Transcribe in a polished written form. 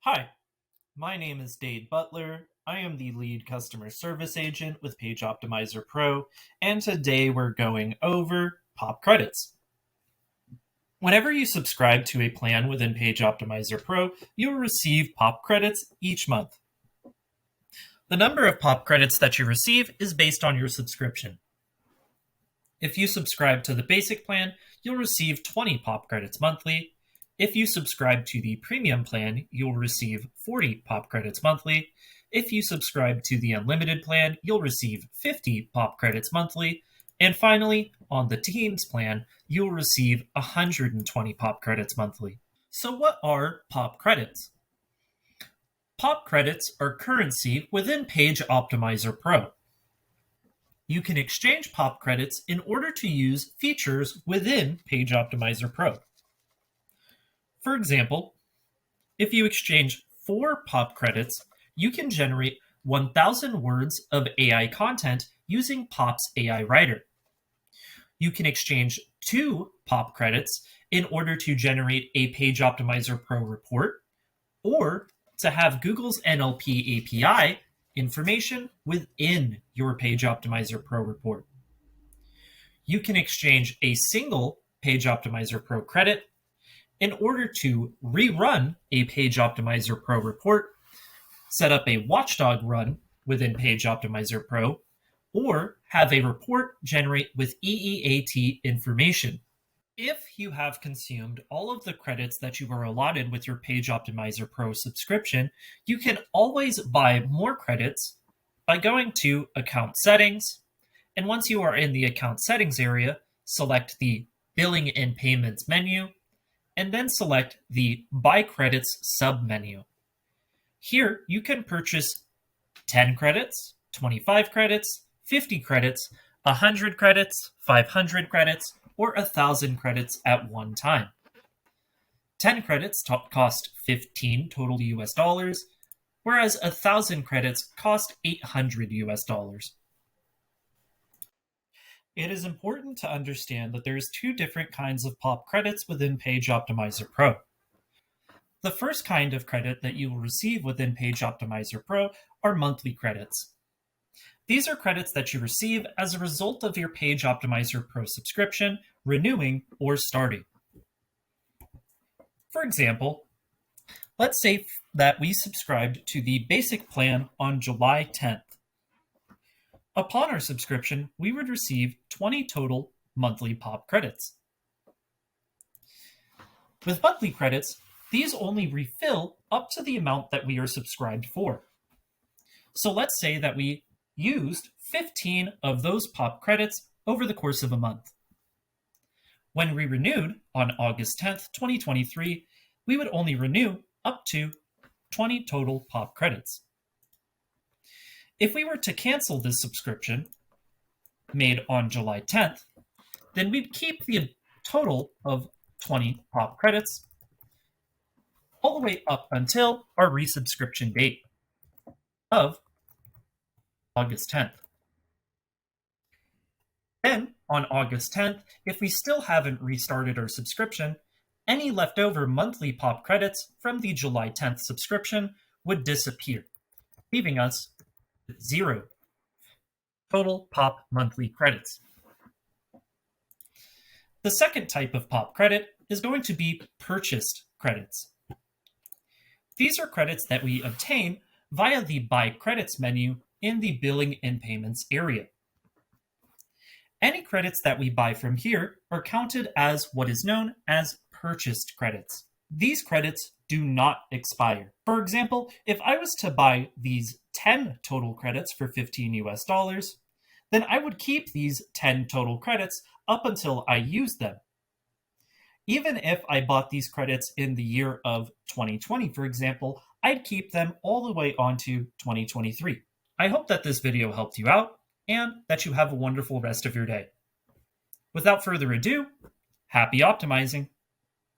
Hi, my name is Dade Butler. I am the lead customer service agent with Page Optimizer Pro, and today we're going over Pop Credits. Whenever you subscribe to a plan within Page Optimizer Pro, you will receive Pop Credits each month. The number of Pop Credits that you receive is based on your subscription. If you subscribe to the basic plan, you'll receive 20 Pop Credits monthly. If you subscribe to the premium plan, you'll receive 40 Pop Credits monthly. If you subscribe to the unlimited plan, you'll receive 50 Pop Credits monthly. And finally, on the teens plan, you'll receive 120 Pop Credits monthly. So what are Pop Credits? Pop Credits are currency within Page Optimizer Pro. You can exchange Pop Credits in order to use features within Page Optimizer Pro. For example, if you exchange 4 Pop Credits, you can generate 1,000 words of AI content using Pop's AI Writer. You can exchange 2 Pop Credits in order to generate a Page Optimizer Pro report, or to have Google's NLP API information within your Page Optimizer Pro report. You can exchange a single Page Optimizer Pro credit in order to rerun a Page Optimizer Pro report, set up a watchdog run within Page Optimizer Pro, or have a report generate with EEAT information. If you have consumed all of the credits that you are allotted with your Page Optimizer Pro subscription, you can always buy more credits by going to Account Settings, and once you are in the Account Settings area, select the Billing and Payments menu, and then select the Buy Credits submenu. Here, you can purchase 10 credits, 25 credits, 50 credits, 100 credits, 500 credits, or 1,000 credits at one time. 10 credits cost 15 total US dollars, whereas 1,000 credits cost 800 US dollars. It is important to understand that there's 2 different kinds of Pop Credits within Page Optimizer Pro. The first kind of credit that you will receive within Page Optimizer Pro are monthly credits. These are credits that you receive as a result of your Page Optimizer Pro subscription renewing or starting. For example, let's say that we subscribed to the basic plan on July 10th. Upon our subscription, we would receive 20 total monthly Pop Credits. With monthly credits, these only refill up to the amount that we are subscribed for. So let's say that we used 15 of those Pop Credits over the course of a month. When we renewed on August 10th, 2023, we would only renew up to 20 total Pop Credits. If we were to cancel this subscription made on July 10th, then we'd keep the total of 20 Pop Credits all the way up until our resubscription date of August 10th. Then, on August 10th, if we still haven't restarted our subscription, any leftover monthly Pop Credits from the July 10th subscription would disappear, leaving us 0 total Pop monthly credits. The second type of Pop credit is going to be purchased credits. These are credits that we obtain via the Buy Credits menu in the Billing and Payments area. Any credits that we buy from here are counted as what is known as purchased credits. These credits do not expire. For example, if I was to buy these 10 total credits for 15 US dollars, then I would keep these 10 total credits up until I used them. Even if I bought these credits in the year of 2020, for example, I'd keep them all the way on to 2023. I hope that this video helped you out and that you have a wonderful rest of your day. Without further ado, happy optimizing!